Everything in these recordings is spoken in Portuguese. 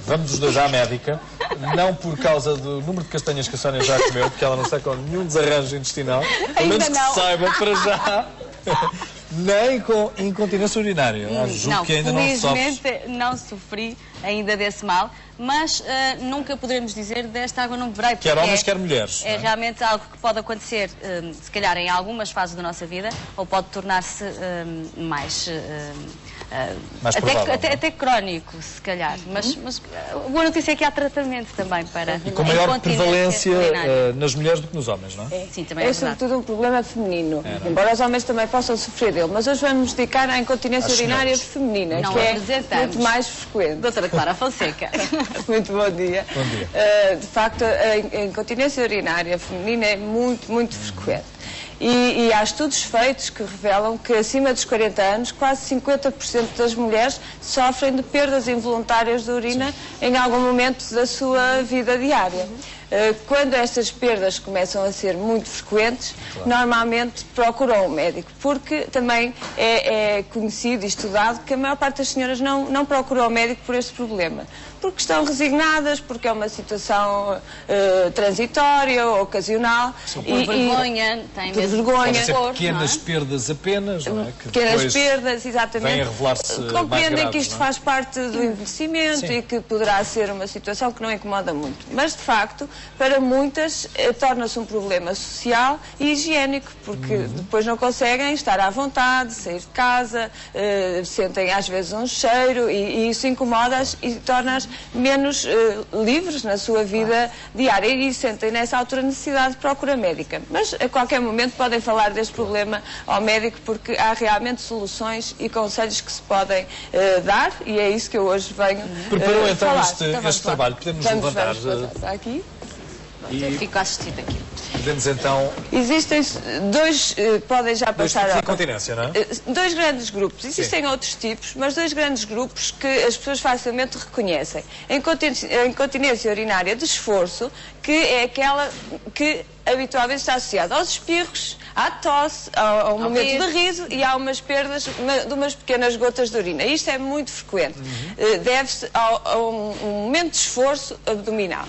vamos os dois à médica, não por causa do número de castanhas que a Sónia já comeu, porque ela não está com nenhum desarranjo intestinal, pelo menos que se saiba para já, nem com incontinência urinária. Não, que ainda felizmente não sofri ainda desse mal, mas nunca poderemos dizer desta água não beberei. Quer homens, quer mulheres. É realmente algo que pode acontecer, se calhar, em algumas fases da nossa vida, ou pode tornar-se mais provável, até crónico, se calhar. Mas a boa notícia é que há tratamento também para e com maior prevalência nas mulheres do que nos homens, não é? Sim, também é verdade. Sobretudo um problema feminino, embora os homens também possam sofrer dele. Mas hoje vamos dedicar à incontinência urinária feminina, que é muito mais frequente. Doutora Clara Fonseca. Muito bom dia. Bom dia. De facto, a incontinência urinária feminina é muito frequente. E há estudos feitos que revelam que acima dos 40 anos, quase 50% das mulheres sofrem de perdas involuntárias de urina em algum momento da sua vida diária. Quando estas perdas começam a ser muito frequentes, normalmente procuram um médico, porque também é conhecido e estudado que a maior parte das senhoras não procuram o médico por este problema. Porque estão resignadas, porque é uma situação transitória, ocasional. Por vergonha, tem medo de pequenas perdas apenas, não é? Que pequenas perdas, exatamente. Vêm a revelar-se compreendem que isto faz parte do envelhecimento e que poderá ser uma situação que não incomoda muito. Mas, de facto, para muitas torna-se um problema social e higiênico, porque depois não conseguem estar à vontade, sair de casa, sentem às vezes um cheiro e isso incomoda-as e torna-as menos livres na sua vida diária e sentem nessa altura necessidade de procura médica. Mas a qualquer momento podem falar deste problema ao médico, porque há realmente soluções e conselhos que se podem dar e é isso que eu hoje venho Preparou então falar. este trabalho. Podemos levantar. Vamos aqui. Eu fico a assistir daqui. Podemos então... Existem dois, podem já passar... Dois tipos de incontinência, não é? Dois grandes grupos. Existem outros tipos, mas dois grandes grupos que as pessoas facilmente reconhecem. A incontinência urinária de esforço, que é aquela que habitualmente está associada aos espirros, à tosse, ao momento de riso e há umas perdas de umas pequenas gotas de urina. Isto é muito frequente. Deve-se a um momento de esforço abdominal.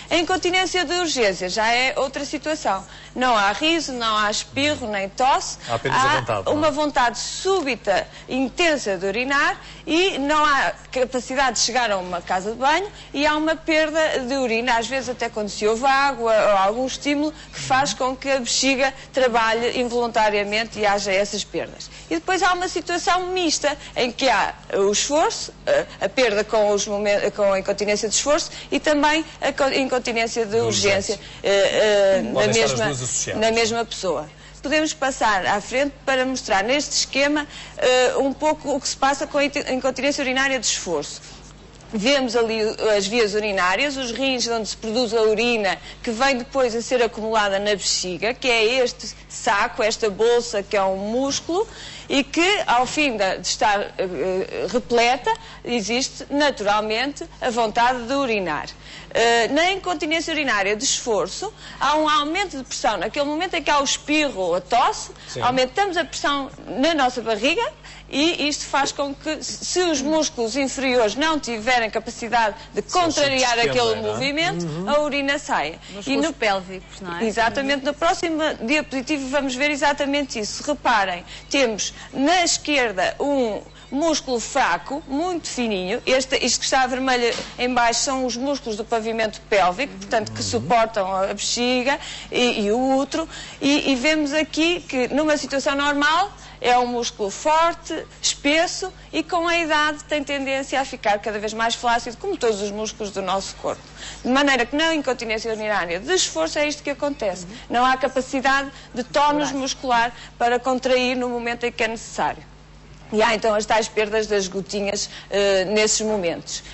A incontinência de urgência já é outra situação. Não há riso, não há espirro, nem tosse. Há apenas a vontade. Uma vontade súbita, intensa de urinar e não há capacidade de chegar a uma casa de banho e há uma perda de urina, às vezes até quando se ouve água ou algum estímulo que faz com que a bexiga trabalhe involuntariamente e haja essas perdas. E depois há uma situação mista em que há o esforço, a perda com a incontinência de esforço e também a incontinência de urgência na mesma pessoa. Podemos passar à frente para mostrar neste esquema um pouco o que se passa com a incontinência urinária de esforço. Vemos ali as vias urinárias, os rins onde se produz a urina que vem depois a ser acumulada na bexiga, que é este saco, esta bolsa que é um músculo e que ao fim de estar repleta existe naturalmente a vontade de urinar. Na incontinência urinária de esforço há um aumento de pressão. Naquele momento em que há o espirro ou a tosse, aumentamos a pressão na nossa barriga e isto faz com que, se os músculos inferiores não tiverem capacidade de contrariar aquele movimento, a urina saia. Músculos pélvicos, não é? Exatamente. No próximo diapositivo vamos ver exatamente isso. Reparem, temos na esquerda um músculo fraco, muito fininho. Isto que está vermelho em baixo são os músculos do pavimento pélvico, portanto, que suportam a bexiga e o útero. E vemos aqui que, numa situação normal, é um músculo forte, espesso e com a idade tem tendência a ficar cada vez mais flácido, como todos os músculos do nosso corpo. De maneira que na incontinência urinária de esforço é isto que acontece. Não há capacidade de tónus muscular para contrair no momento em que é necessário. E há então as tais perdas das gotinhas nesses momentos.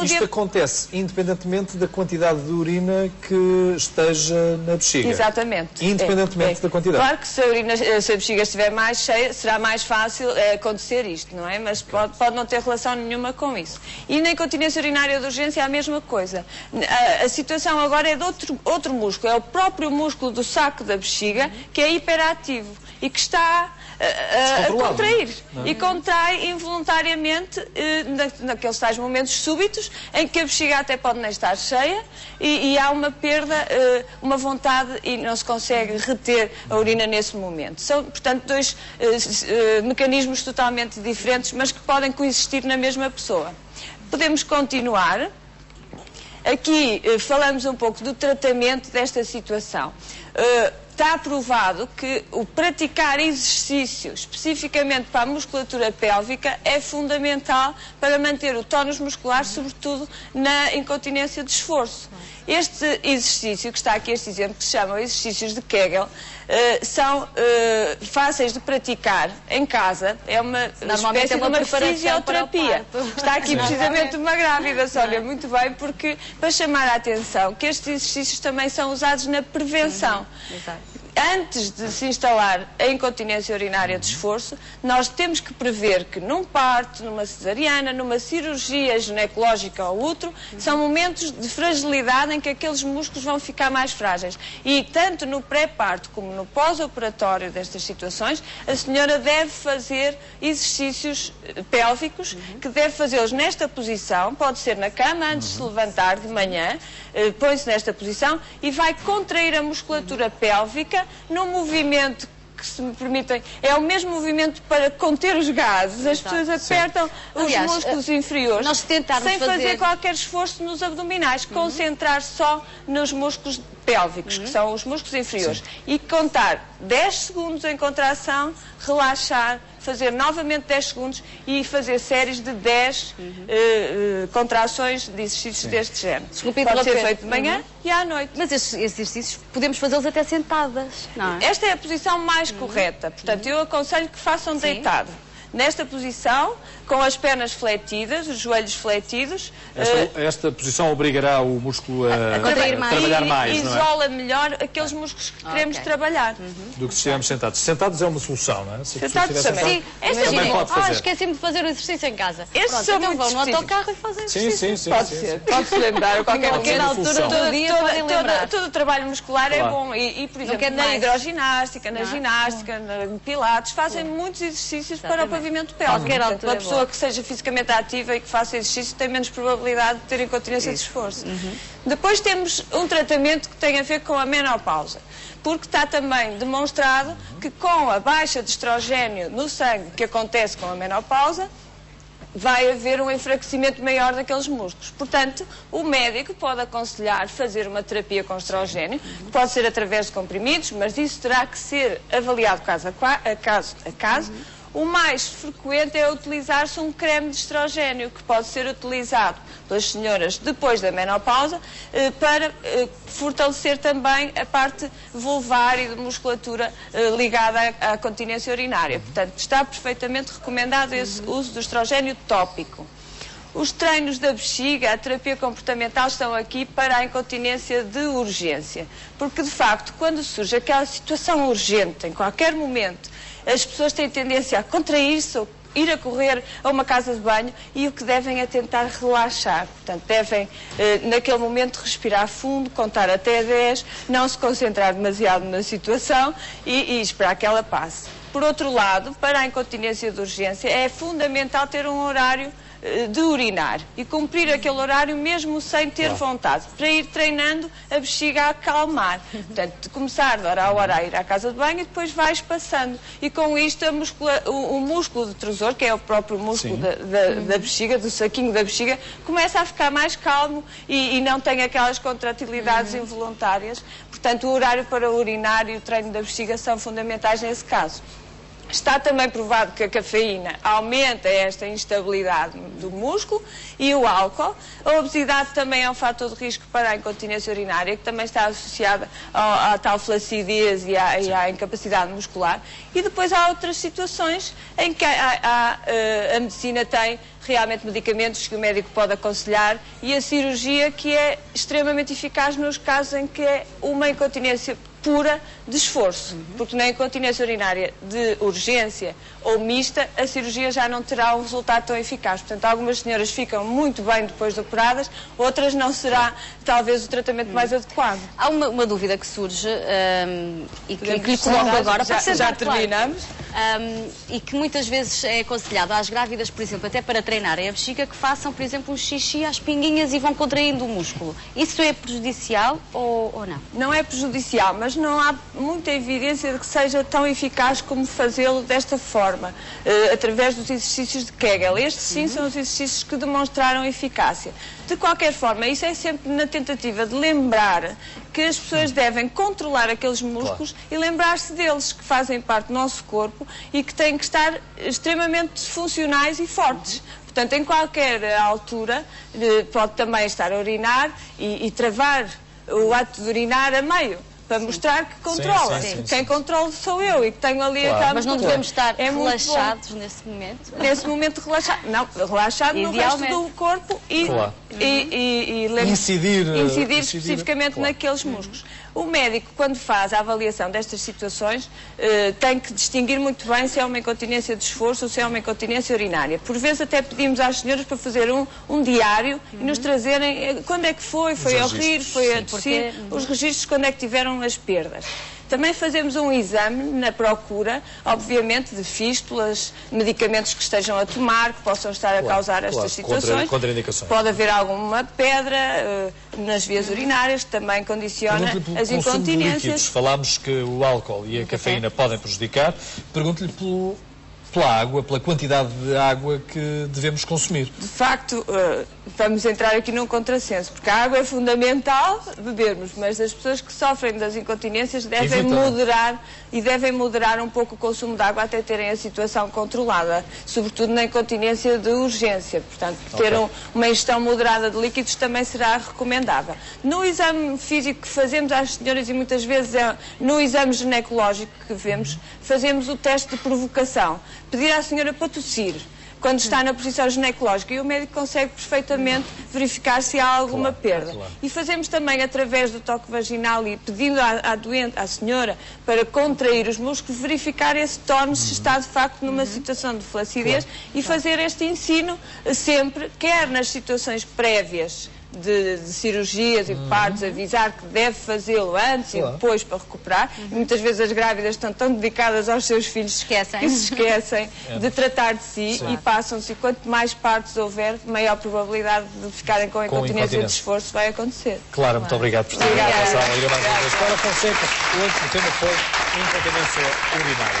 Isto acontece independentemente da quantidade de urina que esteja na bexiga. Exatamente. Independentemente da quantidade. Claro que se a bexiga estiver mais cheia, será mais fácil acontecer isto, não é? Mas pode não ter relação nenhuma com isso. E na incontinência urinária de urgência é a mesma coisa. A situação agora é de outro músculo, é o próprio músculo do saco da bexiga que é hiperativo. e que está a contrair. E contrai involuntariamente naqueles tais momentos súbitos em que a bexiga até pode nem estar cheia e há uma perda, uma vontade e não se consegue reter a urina nesse momento. São, portanto, dois mecanismos totalmente diferentes, mas que podem coexistir na mesma pessoa. Podemos continuar. Aqui falamos um pouco do tratamento desta situação. Está provado que o praticar exercício especificamente para a musculatura pélvica é fundamental para manter o tónus muscular, sobretudo na incontinência de esforço. Este exercício, que está aqui este exemplo, que se chama exercícios de Kegel, são fáceis de praticar em casa. É uma espécie de uma fisioterapia. Está aqui precisamente uma grávida, Sónia, muito bem, porque para chamar a atenção que estes exercícios também são usados na prevenção. Antes de se instalar a incontinência urinária de esforço, nós temos que prever que num parto, numa cesariana, numa cirurgia ginecológica ou outro, são momentos de fragilidade em que aqueles músculos vão ficar mais frágeis. E tanto no pré-parto como no pós-operatório destas situações, a senhora deve fazer exercícios pélvicos, que deve fazê-los nesta posição, pode ser na cama antes de se levantar de manhã, põe-se nesta posição e vai contrair a musculatura pélvica num movimento que, se me permitem, é o mesmo movimento para conter os gases. As pessoas apertam os músculos inferiores sem fazer qualquer esforço nos abdominais, concentrar só nos músculos pélvicos, que são os músculos inferiores, e contar 10 segundos em contração, relaxar, fazer novamente 10 segundos e fazer séries de 10 contrações de exercícios deste género. Pode ser feito de manhã e à noite. Mas esses exercícios podemos fazê-los até sentadas, não é? Esta é a posição mais correta. Portanto, eu aconselho que façam deitado. Nesta posição, com as pernas fletidas, os joelhos fletidos. Esta posição obrigará o músculo a trabalhar mais, não é? Isola melhor aqueles músculos que queremos trabalhar. Do que se estivermos sentados. Sentados é uma solução, não é? Se sentados também. Também pode fazer. Esqueci-me de fazer o exercício em casa. Esses são então vão no autocarro e fazem exercício. Sim. Pode ser. Pode-se lembrar a qualquer altura do dia podem lembrar. Todo o trabalho muscular é bom. E, por exemplo, na hidroginástica, na ginástica, no pilates, fazem muitos exercícios para o pavimento pélvico. Uma pessoa que seja fisicamente ativa e que faça exercício tem menos probabilidade de ter incontinência de esforço. Depois temos um tratamento que tem a ver com a menopausa, porque está também demonstrado que com a baixa de estrogênio no sangue que acontece com a menopausa, vai haver um enfraquecimento maior daqueles músculos. Portanto, o médico pode aconselhar fazer uma terapia com estrogênio, que pode ser através de comprimidos, mas isso terá que ser avaliado caso a caso. O mais frequente é utilizar-se um creme de estrogênio, que pode ser utilizado pelas senhoras depois da menopausa, para fortalecer também a parte vulvar e de musculatura ligada à continência urinária. Portanto, está perfeitamente recomendado esse uso do estrogênio tópico. Os treinos da bexiga, a terapia comportamental, estão aqui para a incontinência de urgência. Porque, de facto, quando surge aquela situação urgente, em qualquer momento, as pessoas têm tendência a contrair-se ou ir a correr a uma casa de banho e o que devem é tentar relaxar. Portanto, devem, naquele momento, respirar fundo, contar até 10, não se concentrar demasiado na situação e esperar que ela passe. Por outro lado, para a incontinência de urgência, é fundamental ter um horário de urinar e cumprir aquele horário mesmo sem ter vontade, para ir treinando a bexiga a acalmar. Portanto, de começar de hora a hora a ir à casa de banho e depois vais passando. E com isto o músculo detrusor, que é o próprio músculo da bexiga, do saquinho da bexiga, começa a ficar mais calmo e não tem aquelas contratilidades involuntárias. Portanto, o horário para urinar e o treino da bexiga são fundamentais nesse caso. Está também provado que a cafeína aumenta esta instabilidade do músculo e o álcool. A obesidade também é um fator de risco para a incontinência urinária, que também está associada à tal flacidez e à incapacidade muscular. E depois há outras situações em que a medicina tem realmente medicamentos que o médico pode aconselhar e a cirurgia, que é extremamente eficaz nos casos em que é uma incontinência pura de esforço, porque na incontinência urinária de urgência ou mista, a cirurgia já não terá um resultado tão eficaz. Portanto, algumas senhoras ficam muito bem depois de operadas, outras não será talvez o tratamento mais adequado. Há uma dúvida que surge e que lhe coloco agora, já terminamos. E que muitas vezes é aconselhado às grávidas, por exemplo, até para treinarem a bexiga, que façam, por exemplo, um xixi às pinguinhas e vão contraindo o músculo. Isso é prejudicial ou não? Não é prejudicial, mas não há muita evidência de que seja tão eficaz como fazê-lo desta forma, através dos exercícios de Kegel. Estes sim são os exercícios que demonstraram eficácia. De qualquer forma, isso é sempre na tentativa de lembrar que as pessoas devem controlar aqueles músculos e lembrar-se deles, que fazem parte do nosso corpo e que têm que estar extremamente funcionais e fortes. Portanto, em qualquer altura, pode também estar a urinar e travar o ato de urinar a meio, para mostrar que controla. Quem controla sou eu e que tenho ali a... Mas não devemos estar relaxados nesse momento? Nesse momento relaxado. Não, relaxado no resto do corpo e incidir especificamente naqueles músculos. O médico, quando faz a avaliação destas situações, tem que distinguir muito bem se é uma incontinência de esforço ou se é uma incontinência urinária. Por vezes até pedimos às senhoras para fazer um diário e nos trazerem quando é que foi a rir, foi a tossir, os registros, quando é que tiveram as perdas. Também fazemos um exame na procura, obviamente, de fístulas, medicamentos que estejam a tomar, que possam estar a causar estas situações. Contraindicações. Pode haver alguma pedra nas vias urinárias que também condiciona as incontinências. Falámos que o álcool e a cafeína podem prejudicar. Pergunto-lhe pela água, pela quantidade de água que devemos consumir. De facto, vamos entrar aqui num contrassenso, porque a água é fundamental bebermos, mas as pessoas que sofrem das incontinências devem moderar um pouco o consumo de água até terem a situação controlada, sobretudo na incontinência de urgência. Portanto, ter uma ingestão moderada de líquidos também será recomendável. No exame físico que fazemos às senhoras, e muitas vezes no exame ginecológico que vemos, fazemos o teste de provocação. Pedir à senhora para tossir quando está na posição ginecológica e o médico consegue perfeitamente verificar se há alguma perda. E fazemos também através do toque vaginal e pedindo à senhora para contrair os músculos, verificar esse tono se está de facto numa situação de flacidez e fazer este ensino sempre, quer nas situações prévias de cirurgias e partos, avisar que deve fazê-lo antes e depois para recuperar. E muitas vezes as grávidas estão tão dedicadas aos seus filhos que se esquecem de tratar de si e passam-se. E quanto mais partos houver, maior probabilidade de ficarem com incontinência de esforço vai acontecer. Claro, muito obrigado por ter vindo à Clara Fonseca. Hoje o tema foi incontinência urinária.